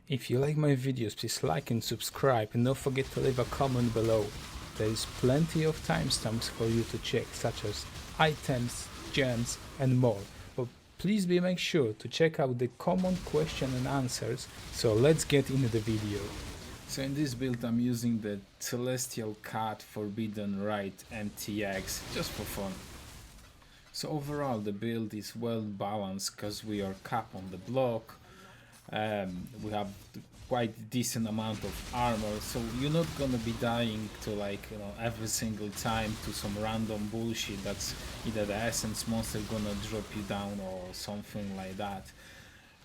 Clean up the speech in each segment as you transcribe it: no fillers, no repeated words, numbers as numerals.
If you like my videos, please like and subscribe, and don't forget to leave a comment below. There is plenty of timestamps for you to check, such as items, gems and more. But please make sure to check out the common question and answers. So let's get into the video. So in this build I'm using the Celestial Cat Forbidden Rite MTX just for fun. So overall the build is well balanced because we are capped on the block. We have quite decent amount of armor, so you're not gonna be dying to every single time to some random bullshit that's either the essence monster gonna drop you down or something like that.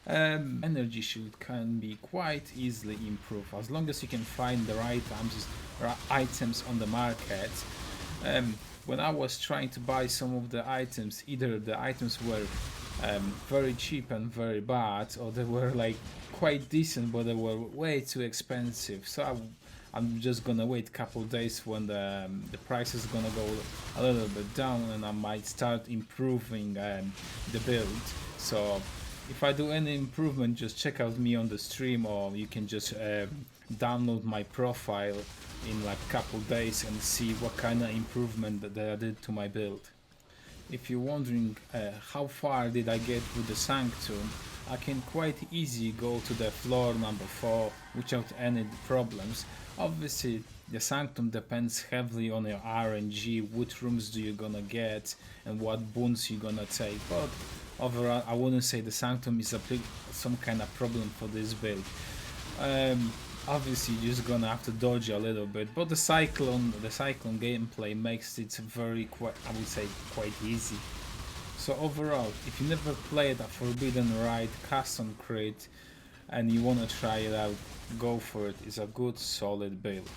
Energy shield can be quite easily improved as long as you can find the right items on the market. When I was trying to buy some of the items, either the items were very cheap and very bad, or they were quite decent but they were way too expensive. So I'm just gonna wait a couple days when the price is gonna go a little bit down, and I might start improving the build. So if I do any improvement, just check out me on the stream, or you can just download my profile in a couple days and see what kind of improvement that I did to my build. If you're wondering how far did I get with the Sanctum, I can quite easily go to the floor number 4 without any problems. Obviously the Sanctum depends heavily on your RNG, which rooms do you gonna get and what boons you gonna take, but overall I wouldn't say the Sanctum is some kind of problem for this build. Obviously you're just gonna have to dodge a little bit, but the cyclone gameplay makes it I would say quite easy. So overall, if you never played a Forbidden Rite custom crit and you wanna try it out, go for it. It's a good solid build.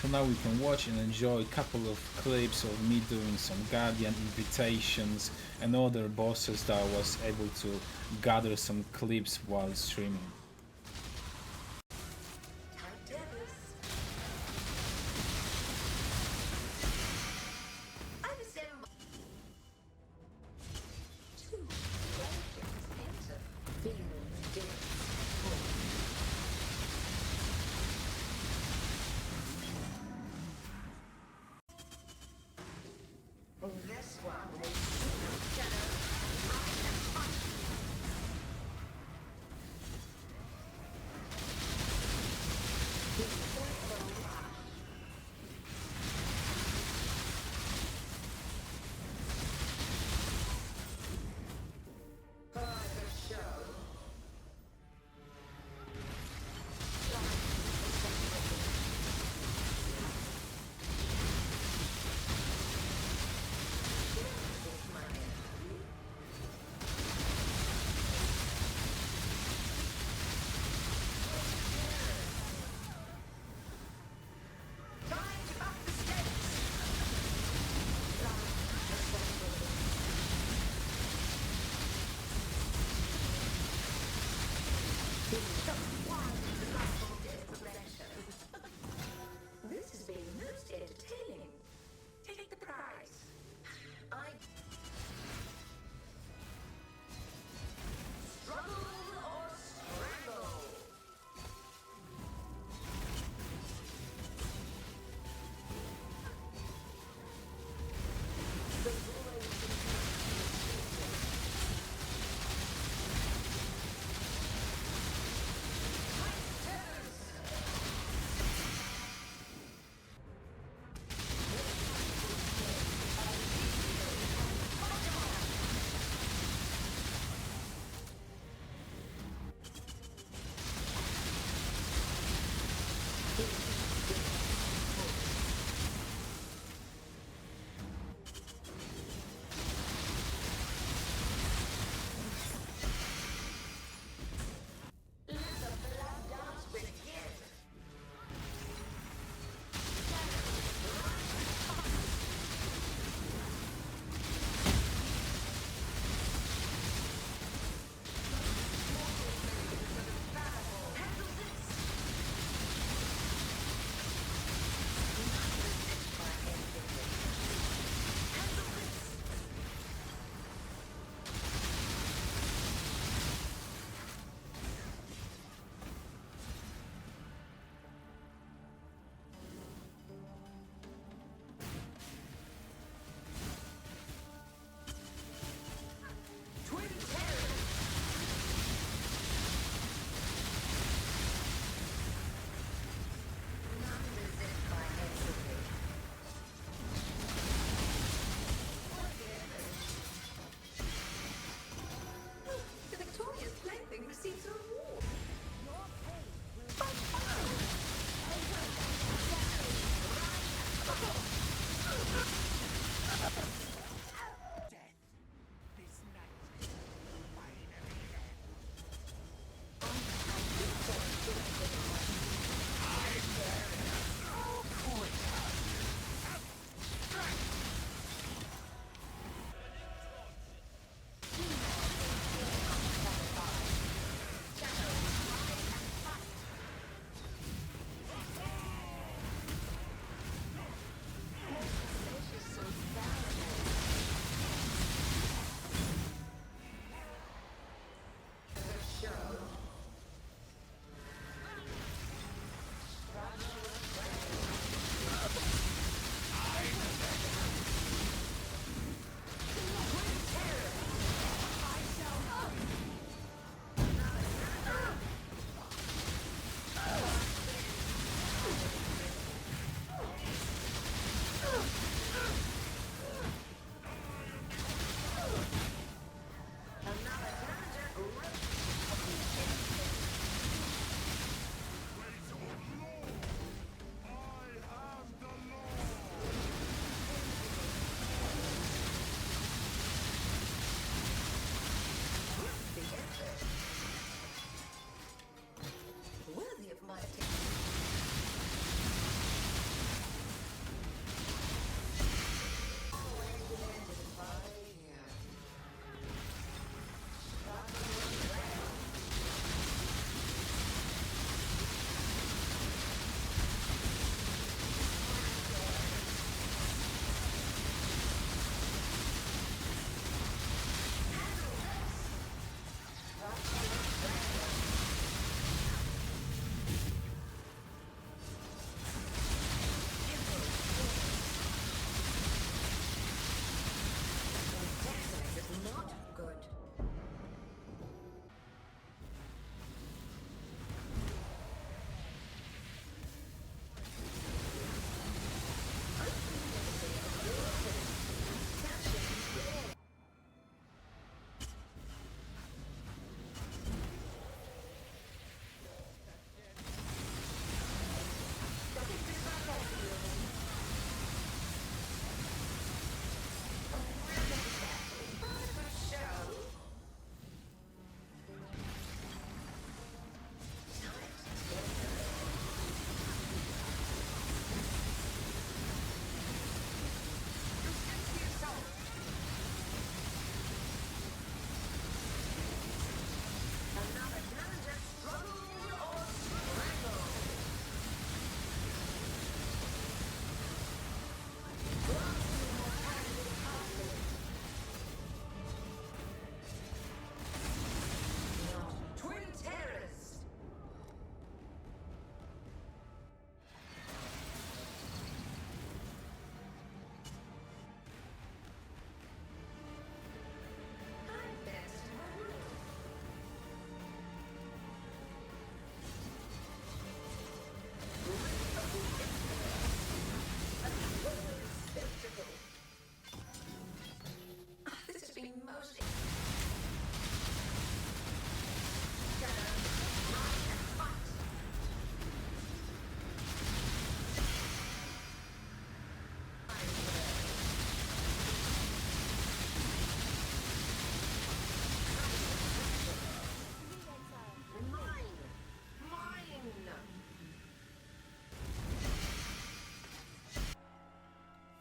So now we can watch and enjoy a couple of clips of me doing some Guardian invitations and other bosses that I was able to gather some clips while streaming.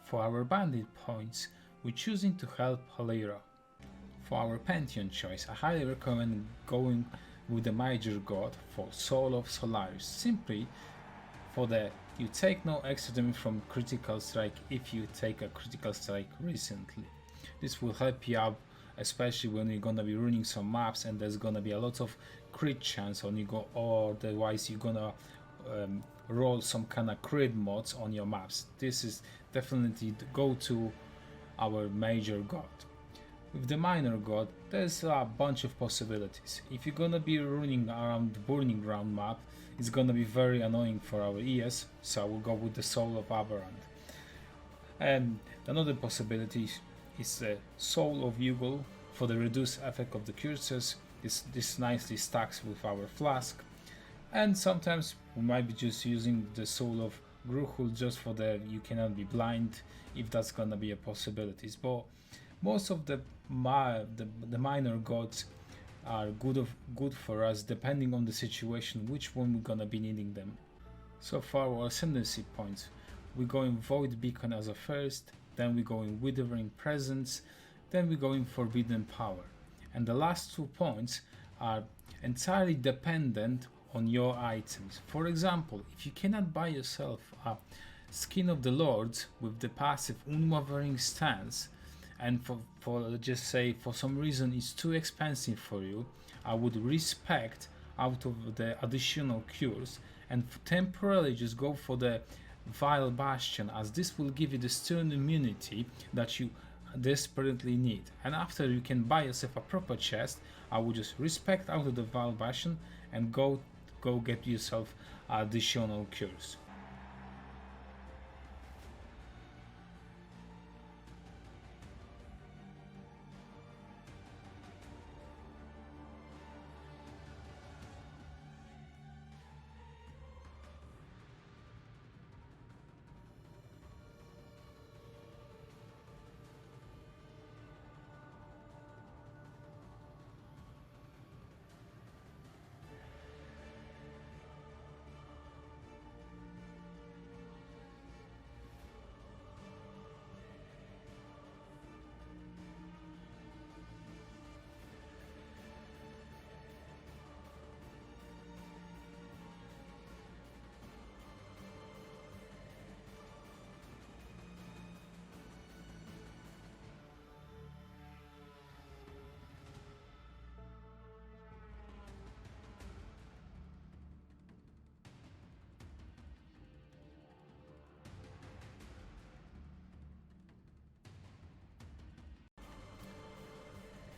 For our bandit points, we're choosing to help Halira. For our Pantheon choice, I highly recommend going with the Major God for Soul of Solaris, simply for the you take no extra damage from critical strike if you take a critical strike recently. This will help you out, especially when you're gonna be running some maps and there's gonna be a lot of crit chance on you go, or otherwise you're gonna roll some kind of crit mods on your maps. This is definitely the go-to our Major God. With the Minor God, there's a bunch of possibilities. If you're gonna be running around the Burning Ground map, it's gonna be very annoying for our ES, so I will go with the Soul of Aberrant. And another possibility is the Soul of Yugal for the reduced effect of the curses. This nicely stacks with our Flask. And sometimes we might be just using the Soul of Gruhul just for the you cannot be blind, if that's gonna be a possibility. But most of the minor gods are good for us depending on the situation, which one we're gonna be needing them. So for our ascendancy points, we're going Void Beacon as a first, then we're going Withering Presence, then we're going Forbidden Power. And the last 2 points are entirely dependent on your items. For example, if you cannot buy yourself a Skin of the Lords with the passive Unwavering Stance, and for just say for some reason it's too expensive for you, I would respect out of the additional cures and temporarily just go for the Vile Bastion, as this will give you the stun immunity that you desperately need. And after you can buy yourself a proper chest, I would just respect out of the Vile Bastion and go get yourself additional cures.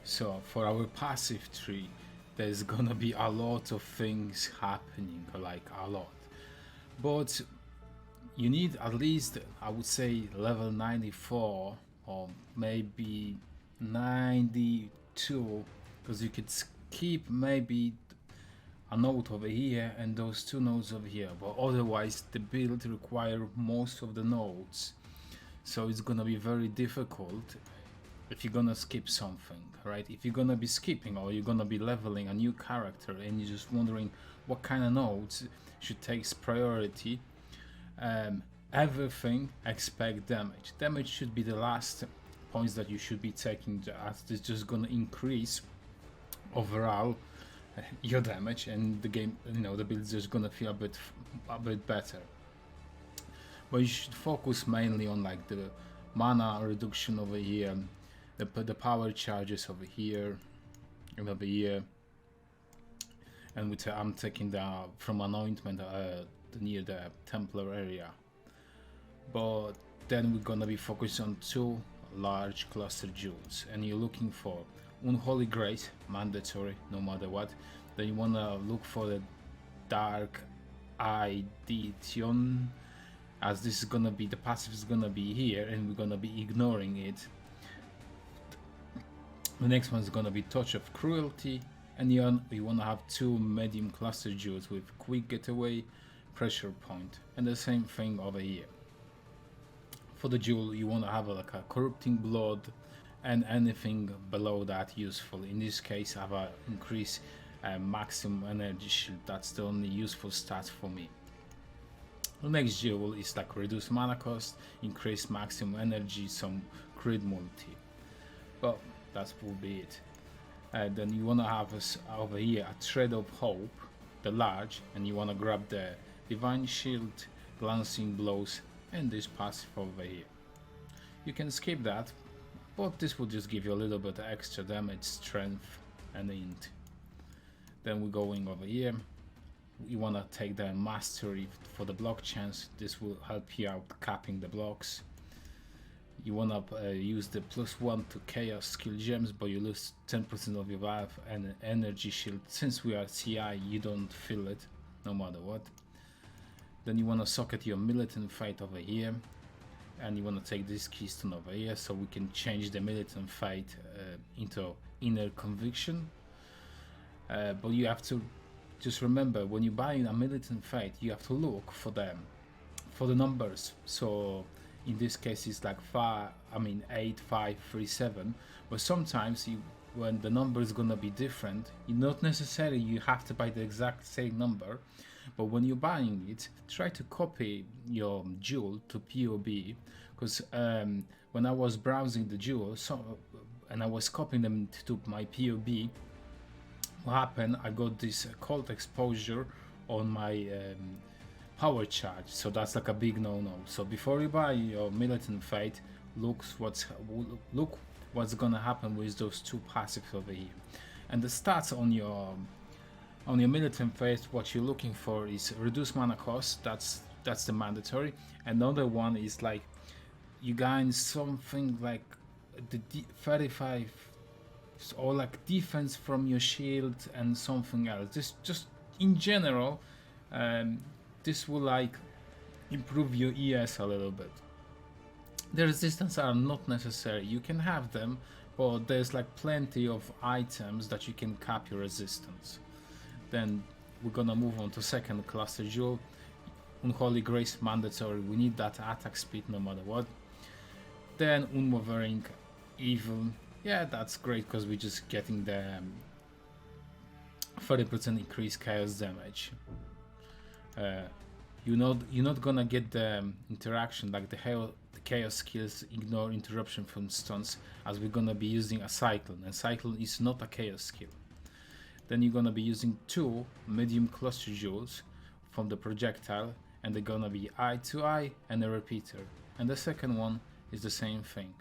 So for our passive tree, there's gonna be a lot of things happening, like a lot. But you need at least, I would say, level 94 or maybe 92, because you could skip maybe a node over here and those 2 nodes over here, but otherwise the build requires most of the nodes, so it's gonna be very difficult if you're gonna skip something, right? If you're gonna be skipping or you're gonna be leveling a new character and you're just wondering what kind of nodes should take priority, everything expect damage. Damage should be the last points that you should be taking, as it's just gonna increase overall your damage, and the game, the build's just gonna feel a bit better. But you should focus mainly on like the mana reduction over here, the power charges over here and over here, and I'm taking the from anointment near the Templar area. But then we're gonna be focused on 2 large cluster jewels, and you're looking for Unholy Grace, mandatory no matter what. Then you wanna look for the Dark Ideation, as this is gonna be, the passive is gonna be here and we're gonna be ignoring it. The next one is gonna be Touch of Cruelty, and you wanna have 2 medium cluster jewels with Quick Getaway, Pressure Point, and the same thing over here. For the jewel, you wanna have like a Corrupting Blood, and anything below that useful. In this case, I have a increase maximum energy shield. That's the only useful stat for me. The next jewel is like reduce mana cost, increase maximum energy, some crit multi. But that will be it. Then you wanna have over here a Thread of Hope, the large, and you wanna grab the Divine Shield, Glancing Blows, and this passive over here. You can skip that, but this will just give you a little bit extra damage, strength, and int. Then we're going over here. You want to take the mastery for the block chance. This will help you out capping the blocks. You want to use the +1 to chaos skill gems, but you lose 10% of your valve and energy shield. Since we are CI, you don't feel it no matter what. Then you want to socket your militant fate over here, and you want to take this keystone over here, so we can change the militant fate into inner conviction. But you have to just remember, when you buy a militant fate, you have to look for them, for the numbers. So in this case it's like 8, 5, 3, 7, but sometimes when the number is gonna be different, not necessarily you have to buy the exact same number, but when you're buying it, try to copy your jewel to POB, because when I was browsing the jewels and I was copying them to my POB, what happened, I got this cold exposure on my power charge, so that's like a big no-no. So before you buy your militant fate, look what's gonna happen with those two passives over here. And the stats on your militant fate, what you're looking for is reduce mana cost, that's the mandatory. Another one is like you gain something like the 35 or like defense from your shield and something else. This just in general, this will like improve your ES a little bit. The resistance are not necessary, you can have them, but there's like plenty of items that you can cap your resistance. Then we're gonna move on to second cluster jewel. Unholy Grace mandatory, we need that attack speed no matter what. Then Unmovering Evil, yeah, that's great because we're just getting the 30% increased chaos damage. You're not gonna get the interaction like the chaos skills ignore interruption from stuns, as we're gonna be using a cyclone, and cyclone is not a chaos skill. Then you're gonna be using 2 medium cluster jewels from the projectile, and they're gonna be eye to eye and a repeater. And the second one is the same thing,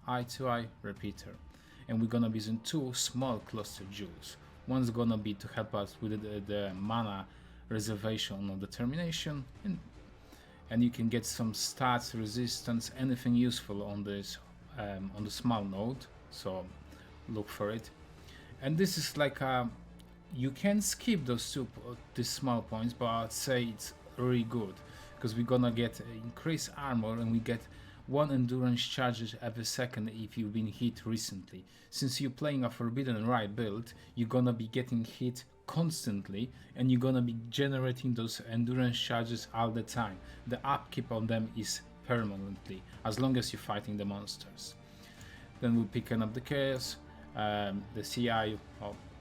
eye to eye repeater. And we're gonna be using 2 small cluster jewels. One's gonna be to help us with the mana reservation or determination, and you can get some stats, resistance, anything useful on this on the small node, so look for it. And this is like you can skip these small points, but I'd say it's really good because we're gonna get increased armor, and we get 1 endurance charges every second if you've been hit recently. Since you're playing a Forbidden Rite build, you're gonna be getting hit constantly, and you're gonna be generating those endurance charges all the time. The upkeep on them is permanently, as long as you're fighting the monsters. Then we're picking up the chaos, the CI,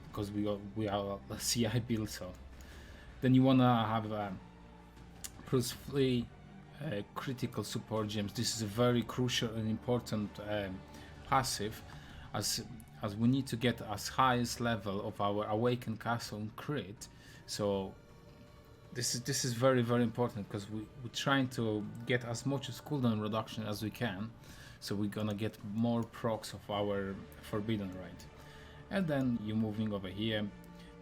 because we are a CI build. So then you wanna have +3 critical support gems. This is a very crucial and important passive, as we need to get as highest level of our Awaken Castle and crit. So this is very important, because we're trying to get as much as cooldown reduction as we can, so we're gonna get more procs of our Forbidden Rite. And then you're moving over here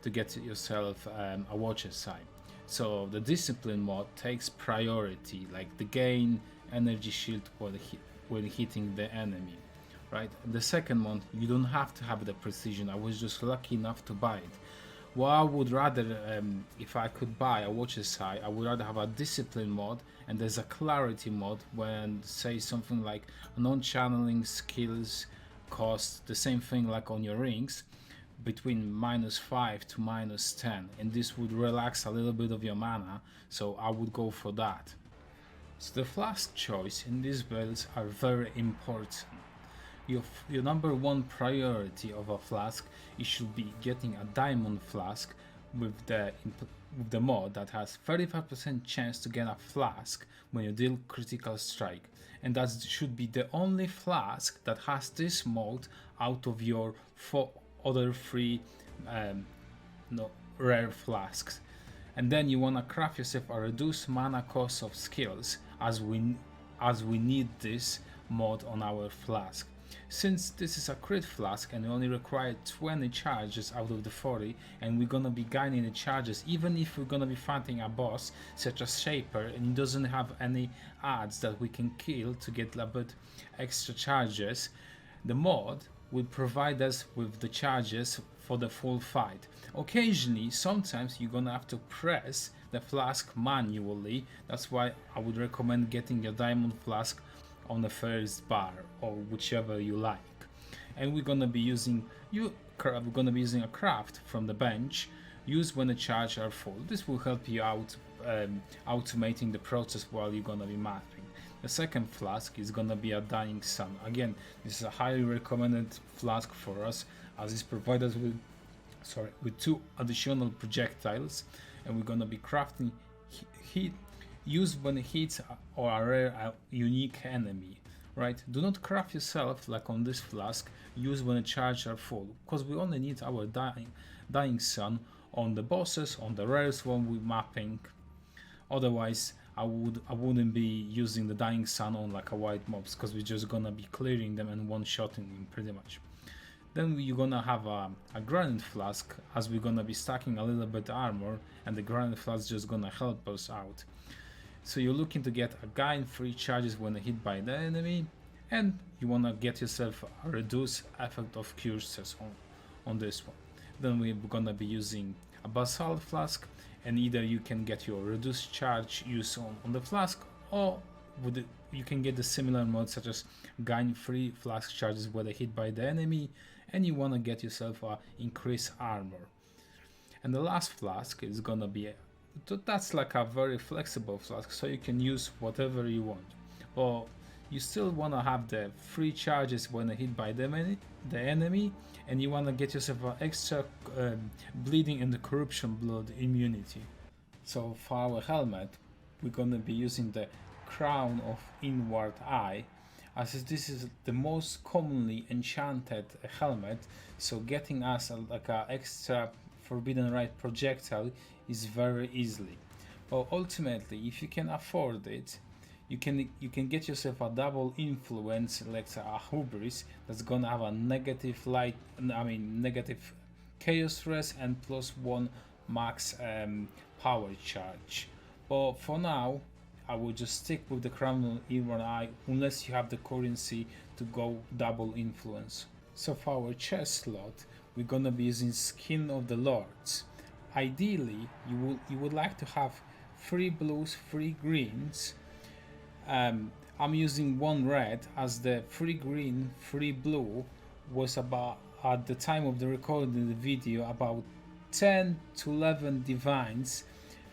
to get yourself a Watcher's Eye. So the discipline mod takes priority, like the gain energy shield when hitting the enemy, right? The second one, you don't have to have the precision. I was just lucky enough to buy it. Well, I would rather, if I could buy a Watcher's Eye, I would rather have a discipline mod, and there's a clarity mod when say something like non-channeling skills cost the same thing like on your rings, between -5 to -10, and this would relax a little bit of your mana, so I would go for that. So the flask choice in these builds are very important. Your number 1 priority of a flask, it should be getting a diamond flask with the with the mod that has 35% chance to get a flask when you deal critical strike, and that should be the only flask that has this mod out of your 4 other 3 rare flasks. And then you wanna craft yourself a reduced mana cost of skills, as we need this mod on our flask. Since this is a crit flask and we only require 20 charges out of the 40, and we're gonna be gaining the charges even if we're gonna be fighting a boss such as Shaper and he doesn't have any adds that we can kill to get a bit extra charges, the mod will provide us with the charges for the full fight. Occasionally, sometimes you're gonna have to press the flask manually. That's why I would recommend getting your diamond flask on the first bar or whichever you like. And we're gonna be using a craft from the bench, used when the charges are full. This will help you out automating the process while you're gonna be mapping. The second flask is gonna be a Dying Sun. Again, this is a highly recommended flask for us, as it's provided us with 2 additional projectiles, and we're gonna be crafting heat used when it hits or a rare unique enemy. Right? Do not craft yourself like on this flask, use when the charges are full, because we only need our dying sun on the bosses, on the rares when we're mapping. Otherwise I wouldn't be using the Dying Sun on like a white mobs, because we're just gonna be clearing them and one-shotting them pretty much. Then you're gonna have a granite flask, as we're gonna be stacking a little bit armor, and the granite flask is just gonna help us out. So you're looking to get a gain 3 charges when hit by the enemy, and you wanna get yourself a reduced effect of curses on this one. Then we're gonna be using a basalt flask, and either you can get your reduced charge use on the flask, or you can get the similar mode such as gain 3 flask charges when hit by the enemy, and you want to get yourself a increased armor. And the last flask is gonna be that's like a very flexible flask, so you can use whatever you want, but you still want to have the 3 charges when hit by the enemy, and you want to get yourself an extra bleeding and the corruption blood immunity. So for our helmet, we're gonna be using the Crown of Inward Eye, as this is the most commonly enchanted helmet, so getting us like a extra Forbidden Rite projectile is very easily. But ultimately, if you can afford it, you can get yourself a double influence, like a hubris, that's gonna have a negative negative chaos res and +1 max power charge. But for now, I will just stick with the Crown of Inward Eye, unless you have the currency to go double influence. So for our chest slot, we're gonna be using Skin of the Lords. Ideally, you would like to have 3 blues, 3 greens. I'm using 1 red, as the 3 green, 3 blue was about, at the time of the recording of the video, about 10 to 11 divines,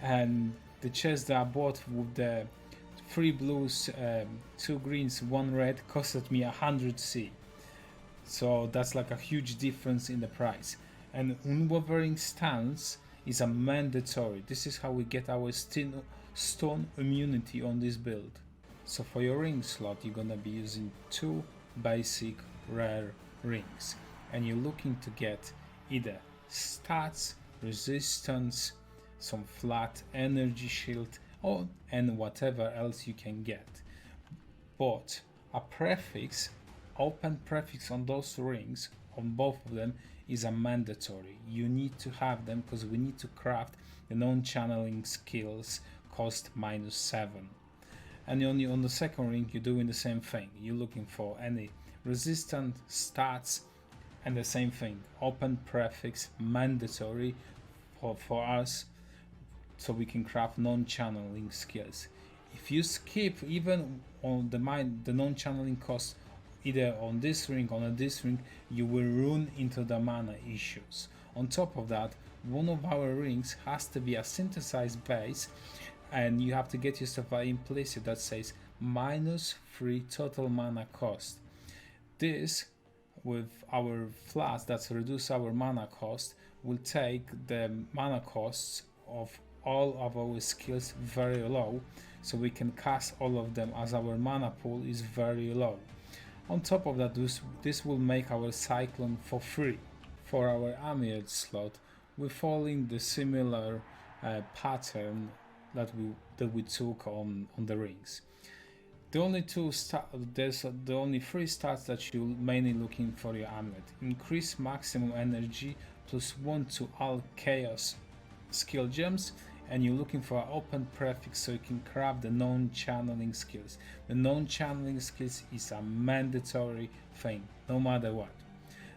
and the chest that I bought with the 3 blues, 2 greens, 1 red costed me 100 C. So that's like a huge difference in the price. And Unwavering Stance is a mandatory. This is how we get our stone immunity on this build. So for your ring slot, you're gonna be using 2 basic rare rings, and you're looking to get either stats, resistance, some flat energy shield, and whatever else you can get. But a prefix, open prefix on those rings, on both of them, is a mandatory. You need to have them, because we need to craft the non-channeling skills cost -7. And only on the second ring you're doing the same thing. You're looking for any resistant stats, and the same thing, open prefix mandatory for us, so we can craft non-channeling skills. If you skip even on the non-channeling cost, either on this ring or on this ring, you will run into the mana issues. On top of that, one of our rings has to be a synthesized base, and you have to get yourself an implicit that says -3 total mana cost. This, with our flask that's reduce our mana cost, will take the mana costs of all of our skills very low, so we can cast all of them as our mana pool is very low. On top of that, this will make our cyclone for free. For our amulet slot, we're following the similar pattern that we took on the rings. The only three stats that you're mainly looking for your amulet: increase maximum energy +1 to all chaos skill gems, and you're looking for an open prefix so you can craft the non-channeling skills. The non-channeling skills is a mandatory thing, no matter what.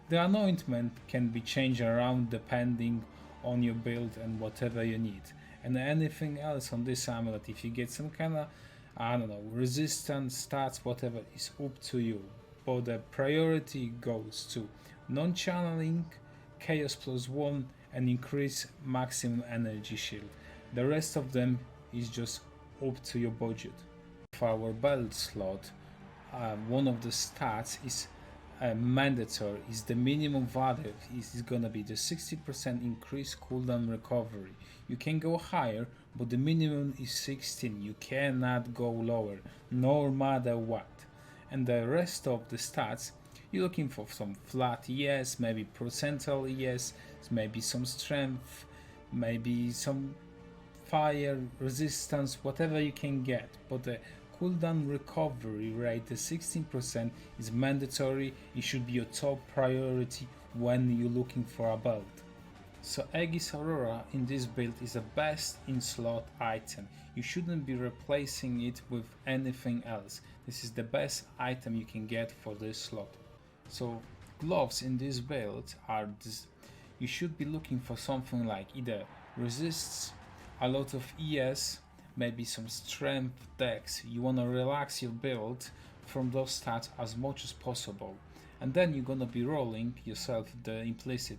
The anointment can be changed around depending on your build and whatever you need. And anything else on this amulet, if you get some kind of, I don't know, resistance stats, whatever, is up to you. But the priority goes to non-channeling, chaos +1, and increase maximum energy shield. The rest of them is just up to your budget. For our belt slot, one of the stats is mandatory, is the minimum value is gonna be the 60% increase cooldown recovery. You can go higher, but the minimum is 16. You cannot go lower, no matter what. And the rest of the stats, you're looking for some flat ES, maybe percentile ES, maybe some strength, maybe some fire resistance, whatever you can get. But the cooldown recovery rate, the 16%, is mandatory. It should be your top priority when you're looking for a build. So Aegis Aurora in this build is the best in slot item. You shouldn't be replacing it with anything else. This is the best item you can get for this slot. So gloves in this build are this. You should be looking for something like either resists a lot of ES, maybe some strength, dex. You want to relax your build from those stats as much as possible, and then you're gonna be rolling yourself the implicit.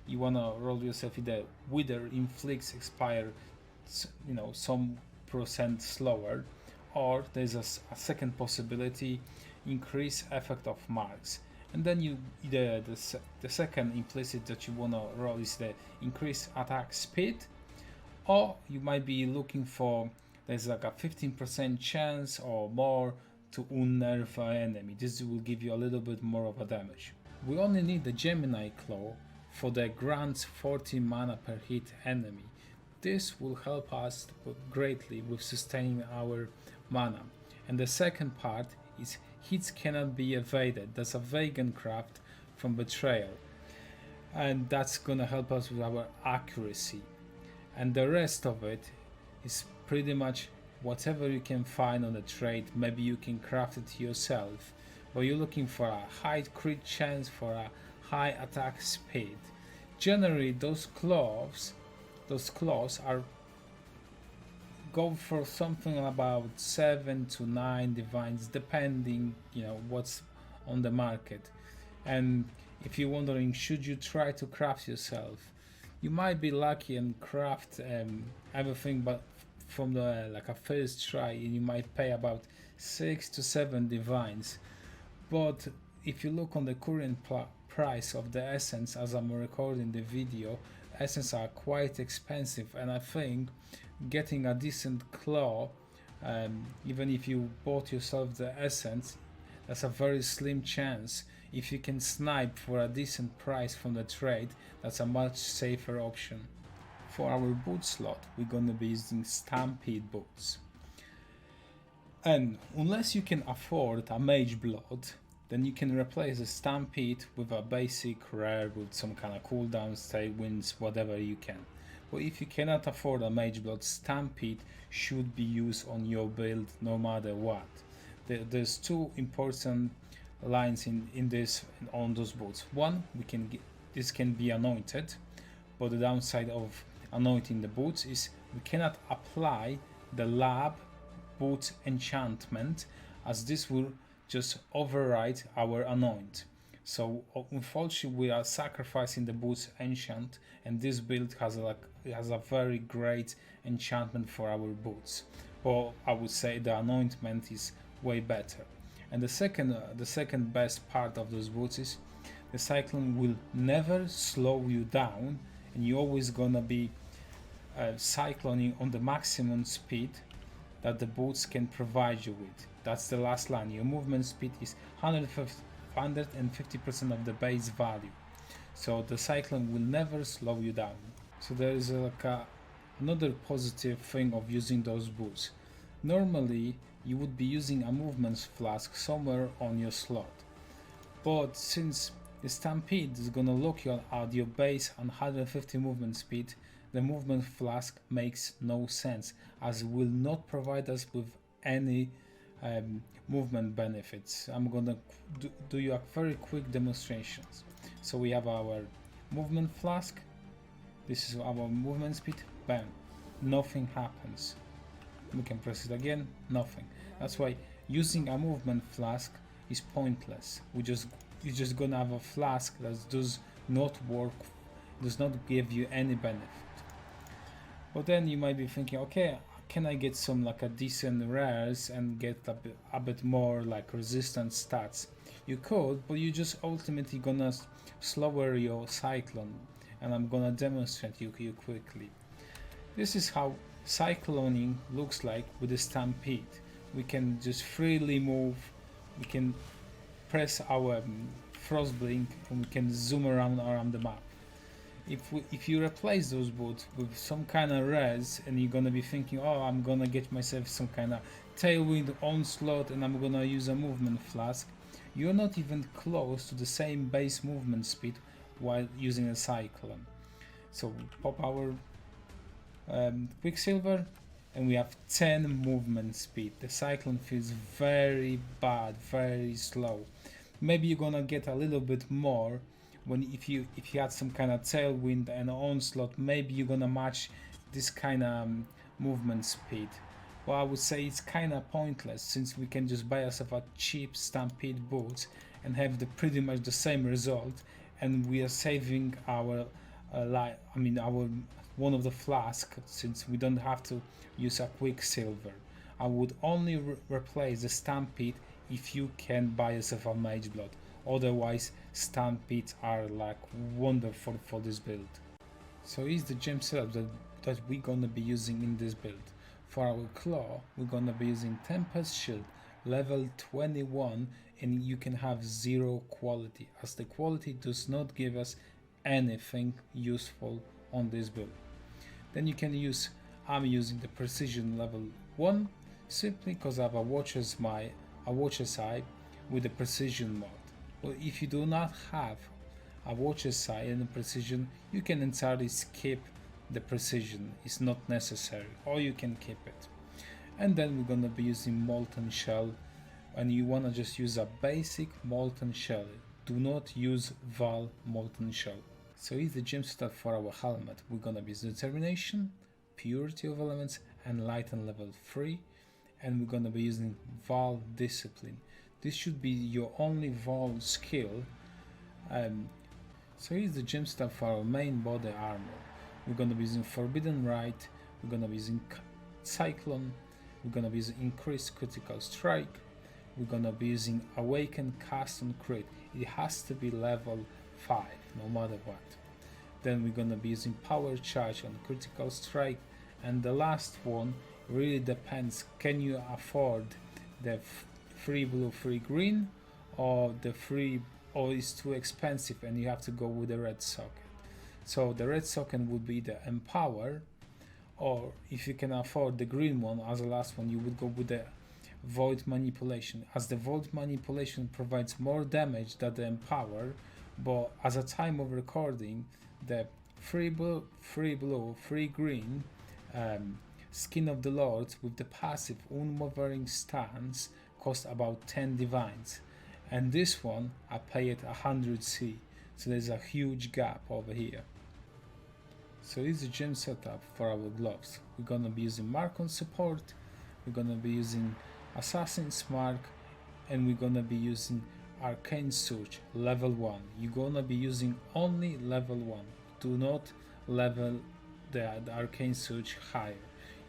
You wanna roll yourself either Wither inflicts expire, some percent slower, or there's a second possibility, increase effect of marks. And then the second implicit that you wanna roll is the increase attack speed, or you might be looking for, there's like a 15% chance or more to unnerve an enemy. This will give you a little bit more of a damage. We only need the Gemini Claw for the grants 40 mana per hit enemy. This will help us greatly with sustaining our mana. And the second part is hits cannot be evaded. That's a vegan craft from Betrayal, and that's gonna help us with our accuracy. And the rest of it is pretty much whatever you can find on the trade. Maybe you can craft it yourself, but you're looking for a high crit chance, for a high attack speed. Generally those claws are go for something about 7 to 9 divines, depending what's on the market. And if you're wondering, should you try to craft yourself, you might be lucky and craft everything, but from the a first try, and you might pay about 6 to 7 divines. But if you look on the current price of the essence, as I'm recording the video, essence are quite expensive, and I think getting a decent claw, even if you bought yourself the essence, that's a very slim chance. If you can snipe for a decent price from the trade, that's a much safer option. For our boot slot, we're gonna be using Stampede boots. And unless you can afford a Mage Blood, then you can replace the Stampede with a basic rare with some kind of cooldowns, tailwinds, whatever you can. But if you cannot afford a Mage Blood, Stampede should be used on your build no matter what. There's two important lines on those boots. One, this can be anointed, but the downside of anointing the boots is we cannot apply the lab boot enchantment, as this will just override our anoint. So unfortunately we are sacrificing the boots enchant, and this build has a very great enchantment for our boots. But I would say the anointment is way better. And the second best part of those boots is the cyclone will never slow you down, and you're always gonna be cycloning on the maximum speed that the boots can provide you with. That's the last line. Your movement speed is 150% of the base value, so the cyclone will never slow you down. So there is another positive thing of using those boots. Normally you would be using a movement flask somewhere on your slot, but since the Stampede is gonna lock you at your base on 150 movement speed, the movement flask makes no sense, as it will not provide us with any movement benefits. I'm gonna do you a very quick demonstrations. So we have our movement flask, this is our movement speed, bam, nothing happens. We can press it again, nothing. That's why using a movement flask is pointless. You're just gonna have a flask that does not work, does not give you any benefit. But then you might be thinking, okay, can I get some like a decent rares and get a bit more like resistant stats? You could, but you just ultimately gonna slower your cyclone, and I'm gonna demonstrate you quickly. This is how cycloning looks like with the Stampede. We can just freely move, we can press our frost blink, and we can zoom around the map. If you replace those boots with some kind of res, and you're gonna be thinking, oh, I'm gonna get myself some kind of tailwind onslaught and I'm gonna use a movement flask, you're not even close to the same base movement speed while using a cyclone. So we pop our Quicksilver and we have 10 movement speed. The cyclone feels very bad, very slow. Maybe you're gonna get a little bit more if you had some kind of tailwind and onslaught. Maybe you're gonna match this kind of movement speed. Well, I would say it's kind of pointless, since we can just buy ourselves a cheap Stampede boots and have pretty much the same result, and we are saving our one of the flask, since we don't have to use a Quicksilver. I would only replace the Stampede if you can buy yourself a Mage Blood. Otherwise, Stampedes are like wonderful for this build. So here's the gem setup that we're gonna be using in this build. For our claw, we're gonna be using Tempest Shield, level 21, and you can have 0 quality, as the quality does not give us anything useful on this build. Then you can use, I'm using the Precision level 1, simply because I have a Watcher's Eye with the Precision mod. But if you do not have a Watcher's Eye and a Precision, you can entirely skip the Precision, it's not necessary, or you can keep it. And then we're gonna be using Molten Shell, and you wanna just use a basic Molten Shell. Do not use Val Molten Shell. So here's the gem setup for our helmet. We're gonna be using Determination, Purity of Elements, and Lighten level 3, and we're gonna be using Val Discipline. This should be your only Val skill. So here's the gem setup for our main body armor. We're gonna be using Forbidden Rite, we're gonna be using Cyclone, we're gonna be using Increased Critical Strike, we're gonna be using Awaken Cast on Crit. It has to be level 5, no matter what. Then we're gonna be using Power Charge on Critical Strike, and the last one really depends, can you afford the free blue, free green, or it's too expensive and you have to go with the red socket. So the red socket would be the Empower, or if you can afford the green one as the last one, you would go with the Void Manipulation, as the Void Manipulation provides more damage than the Empower, but as a time of recording, the free blue, free green Skin of the Lords with the passive Unwavering Stance cost about 10 divines, and this one I pay at 100C, so there's a huge gap over here. So this is the gem setup for our gloves. We're gonna be using Mark on support, we're gonna be using Assassin's Mark, and we're gonna be using Arcane Surge level 1. You're gonna be using only level 1. Do not level the Arcane Surge higher.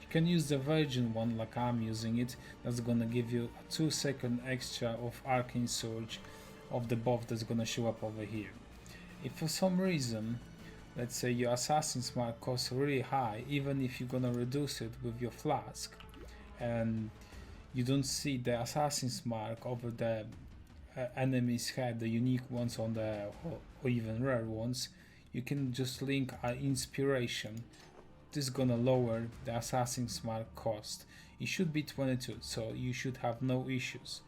You can use the Virgin one like I'm using it. That's gonna give you a 2-second extra of Arcane Surge of the buff that's gonna show up over here. If for some reason let's say your Assassin's Mark costs really high, even if you're gonna reduce it with your Flask, and you don't see the Assassin's Mark over the enemy's head, the unique ones on the or even rare ones, you can just link an inspiration. This is gonna lower the Assassin's Mark cost. It should be 22, so you should have no issues.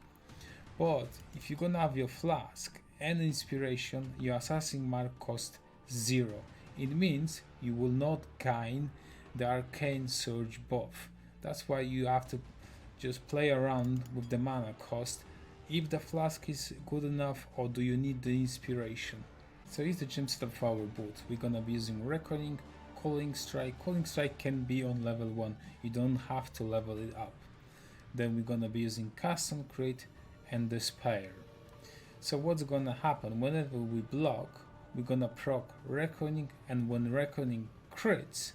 But if you're gonna have your Flask and inspiration, your Assassin's Mark cost 0. It means you will not gain the Arcane Surge buff. That's why you have to just play around with the mana cost, if the Flask is good enough, or do you need the inspiration. So here's the gem setup for our boot. We're gonna be using Reckoning, Calling Strike. Calling Strike can be on level 1, you don't have to level it up. Then we're gonna be using Custom Crit and Despair. So what's gonna happen, whenever we block, we're gonna proc Reckoning, and when Reckoning crits,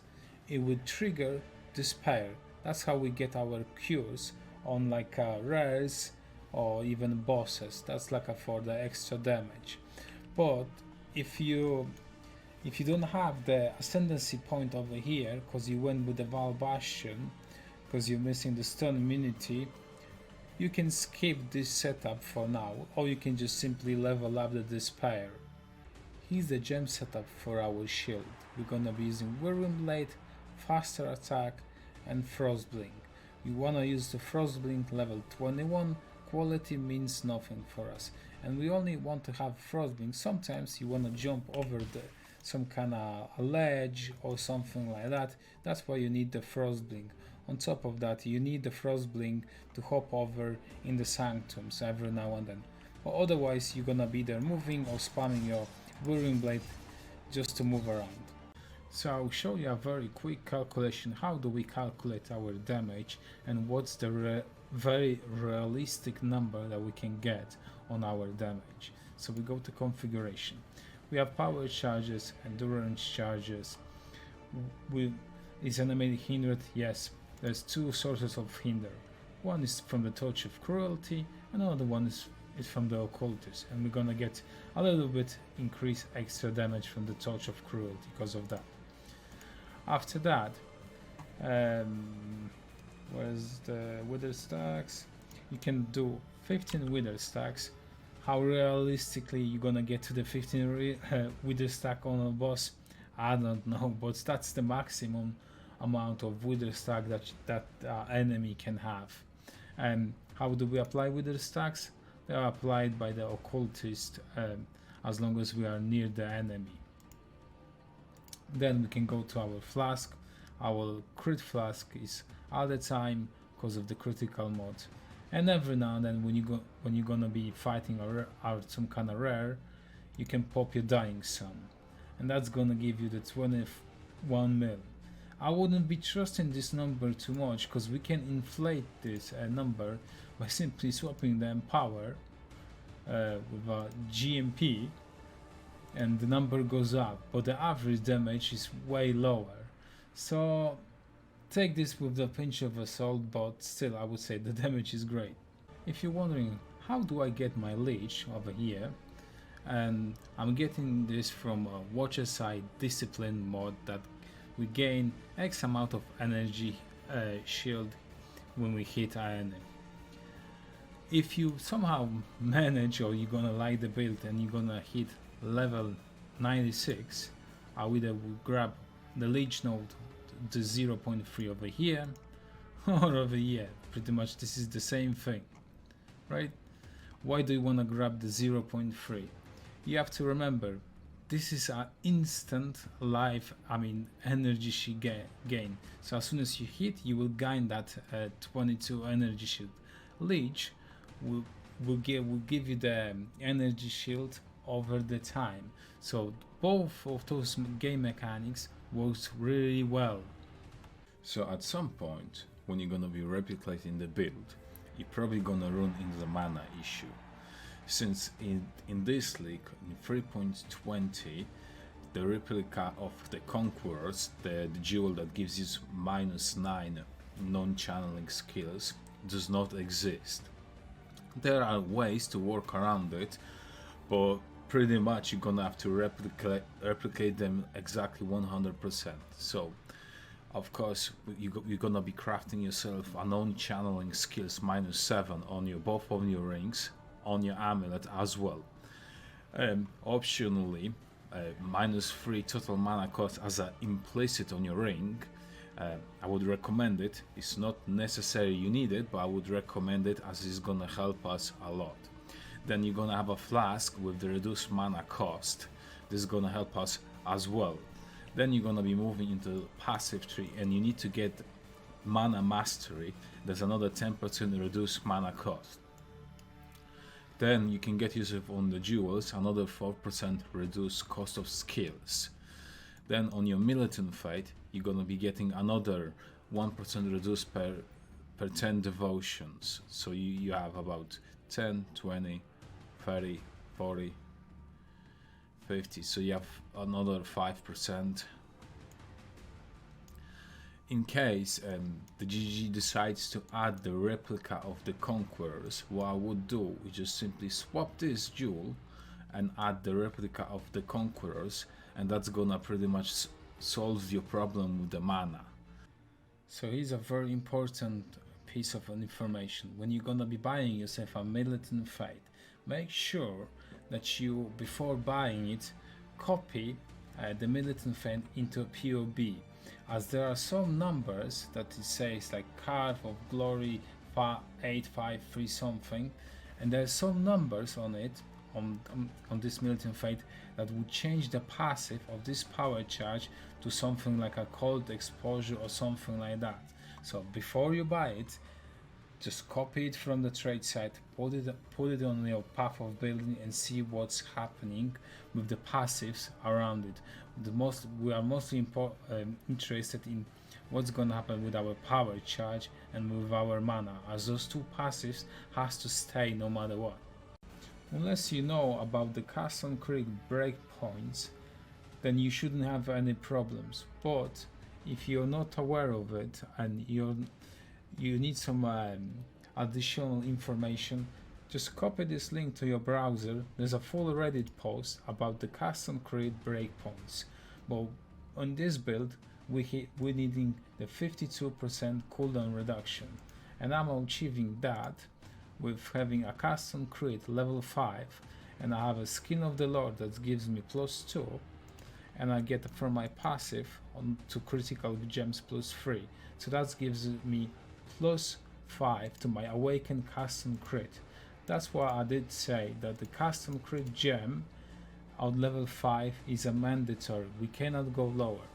it will trigger Despair. That's how we get our cures on like rares or even bosses. That's like for the extra damage. But if you don't have the ascendancy point over here, because you went with the Val Bastion, because you're missing the stun immunity, you can skip this setup for now, or you can just simply level up the Despair. Here's the gem setup for our shield. We're gonna be using Whirling Blade, faster attack, and Frostblink. You wanna use the Frostblink level 21. Quality means nothing for us, and we only want to have Frostblink. Sometimes you wanna jump over some kind of a ledge or something like that. That's why you need the Frostblink. On top of that, you need the Frostblink to hop over in the sanctums every now and then. Or otherwise, you're gonna be there moving or spamming your Whirling Blade just to move around. So I'll show you a very quick calculation. How do we calculate our damage, and what's the very realistic number that we can get on our damage. So we go to configuration. We have power charges, endurance charges. Is enemy hindered? Yes. There's two sources of hinder. One is from the Touch of Cruelty, and another one is from the Occultist, and we're gonna get a little bit increased extra damage from the Touch of Cruelty because of that. After that, where's the Wither stacks? You can do 15 Wither stacks. How realistically you're gonna get to the 15 Wither stack on a boss, I don't know, but that's the maximum amount of Wither stack that enemy can have. And how do we apply Wither stacks? They are applied by the Occultist as long as we are near the enemy. Then we can go to our Flask. Our crit Flask is all the time because of the critical mod, and every now and then when you're gonna be fighting out some kind of rare, you can pop your Dying Sun, and that's gonna give you the 21 mil. I wouldn't be trusting this number too much, because we can inflate this number by simply swapping the Empower with a GMP, and the number goes up, but the average damage is way lower. So take this with a pinch of salt, but still I would say the damage is great. If you're wondering how do I get my leech over here, and I'm getting this from a Watcher Side Discipline mod that we gain X amount of energy shield when we hit our enemy. If you somehow manage, or you're gonna like the build and you're gonna hit level 96, I either will grab the leech node, the 0.3 over here, or over here. Pretty much this is the same thing, right? Why do you want to grab the 0.3? You have to remember, this is an instant life, energy shield gain. So as soon as you hit, you will gain that 22 energy shield. Leech will give you the energy shield over the time. So both of those game mechanics works really well. So at some point, when you're gonna be replicating the build, you're probably gonna run into the mana issue. Since in this league, in 3.20, the replica of the Conquerors, the jewel that gives you -9 non-channeling skills, does not exist. There are ways to work around it, but pretty much you're gonna have to replicate them exactly 100%. So of course you're gonna be crafting yourself unknown channeling skills -7 on your both of your rings, on your amulet as well. Optionally, -3 total mana cost as an implicit on your ring. I would recommend it. It's not necessary you need it, but I would recommend it as it's gonna help us a lot. Then you're gonna have a flask with the reduced mana cost. This is gonna help us as well. Then you're gonna be moving into the passive tree, and you need to get mana mastery. There's another 10% reduced mana cost. Then you can get yourself on the jewels, another 4% reduced cost of skills. Then on your militant fate, you're gonna be getting another 1% reduced per 10 devotions. So you have about 10, 20, 30, 40, 50. So you have another 5%. In case the GG decides to add the replica of the Conquerors, what I would do is just simply swap this jewel and add the replica of the Conquerors, and that's gonna pretty much solve your problem with the mana. So here's a very important piece of information. When you're gonna be buying yourself a militant fate, make sure that you, before buying it, copy the militant fate into a POB, as there are some numbers that it says like card of glory 853 something, and there's some numbers on it on this militant fate that would change the passive of this power charge to something like a cold exposure or something like that. So before you buy it, just copy it from the trade site, put it on your path of building, and see what's happening with the passives around it. We are mostly interested in what's gonna happen with our power charge and with our mana, as those two passives has to stay no matter what. Unless you know about the custom creep breakpoints, then you shouldn't have any problems. But if you're not aware of it and you need some additional information, just copy this link to your browser. There's a full Reddit post about the custom create breakpoints. But on this build, we're needing the 52% cooldown reduction, and I'm achieving that with having a custom crit level 5, and I have a skin of the Lord that gives me +2, and I get from my passive on to critical gems +3, so that gives me +5 to my Awaken custom crit. That's why I did say that the custom crit gem on level 5 is a mandatory. We cannot go lower.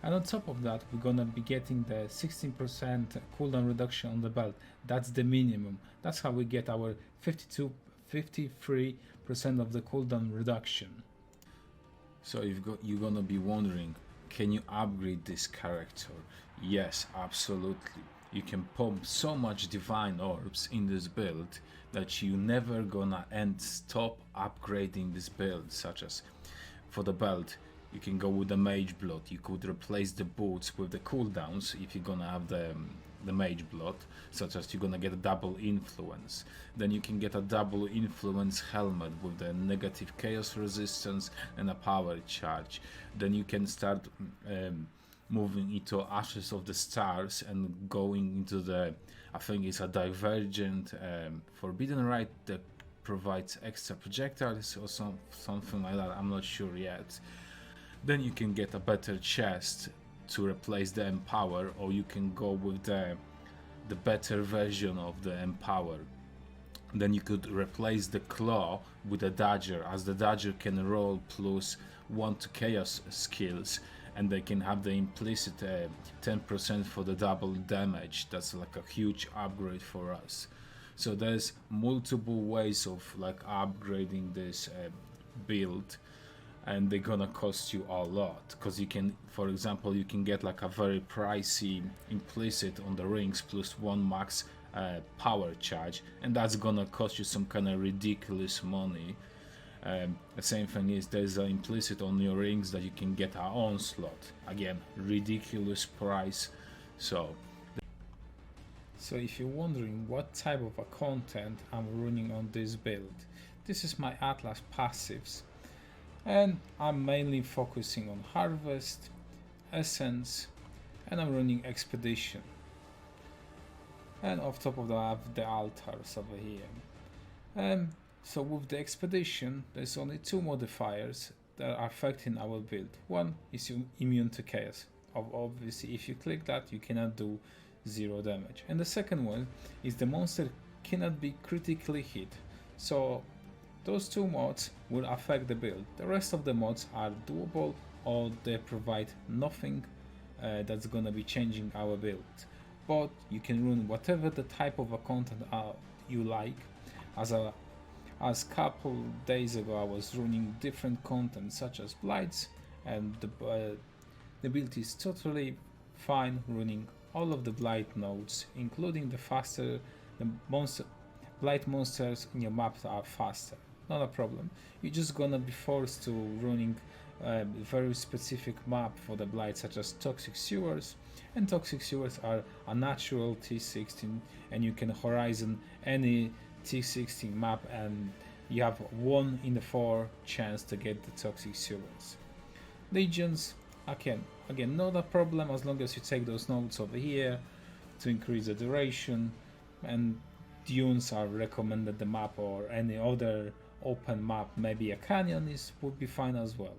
And on top of that, we're gonna be getting the 16% cooldown reduction on the belt. That's the minimum. That's how we get our 53% of the cooldown reduction. So you're gonna be wondering, can you upgrade this character? Yes, absolutely. You can pump so much divine orbs in this build that you never gonna stop upgrading this build. Such as for the belt, you can go with the mage blood. You could replace the boots with the cooldowns if you're gonna have the mage blood, such as you're gonna get a double influence. Then you can get a double influence helmet with the negative chaos resistance and a power charge. Then you can start moving into Ashes of the Stars and going into the, I think it's a divergent forbidden rite that provides extra projectiles or something like that. I'm not sure yet. Then you can get a better chest to replace the Empower, or you can go with the better version of the Empower. Then you could replace the Claw with the Dagger, as the Dagger can roll +1 to Chaos skills, and they can have the implicit 10% for the double damage. That's like a huge upgrade for us. So there's multiple ways of like upgrading this build, and they're gonna cost you a lot, because you can, for example, you can get like a very pricey implicit on the rings +1 max power charge, and that's gonna cost you some kind of ridiculous money. The same thing is there's an implicit on your rings that you can get an onslaught, again ridiculous price. So if you're wondering what type of a content I'm running on this build, this is my Atlas passives, and I'm mainly focusing on Harvest, Essence, and I'm running Expedition. And off top of that I have the altars over here. So with the Expedition, there's only two modifiers that are affecting our build. One is immune to chaos. Obviously if you click that you cannot do 0 damage. And the second one is the monster cannot be critically hit. So those two mods will affect the build. The rest of the mods are doable, or they provide nothing that's gonna be changing our build. But you can run whatever the type of a content you like. As couple days ago I was running different content such as blights, and the build is totally fine running all of the blight nodes, including the blight monsters in your map are faster. Not a problem. You're just gonna be forced to running a very specific map for the blight, such as Toxic Sewers, and Toxic Sewers are a natural T16, and you can horizon any T16 map and you have 1 in 4 chance to get the Toxic Sewers. Legions, again not a problem as long as you take those nodes over here to increase the duration, and dunes are recommended the map, or any other open map, maybe a canyon would be fine as well.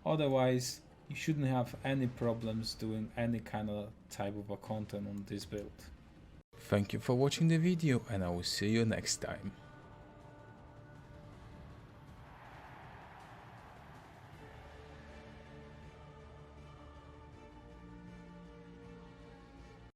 Otherwise you shouldn't have any problems doing any kind of type of a content on this build. Thank you for watching the video, and I will see you next time.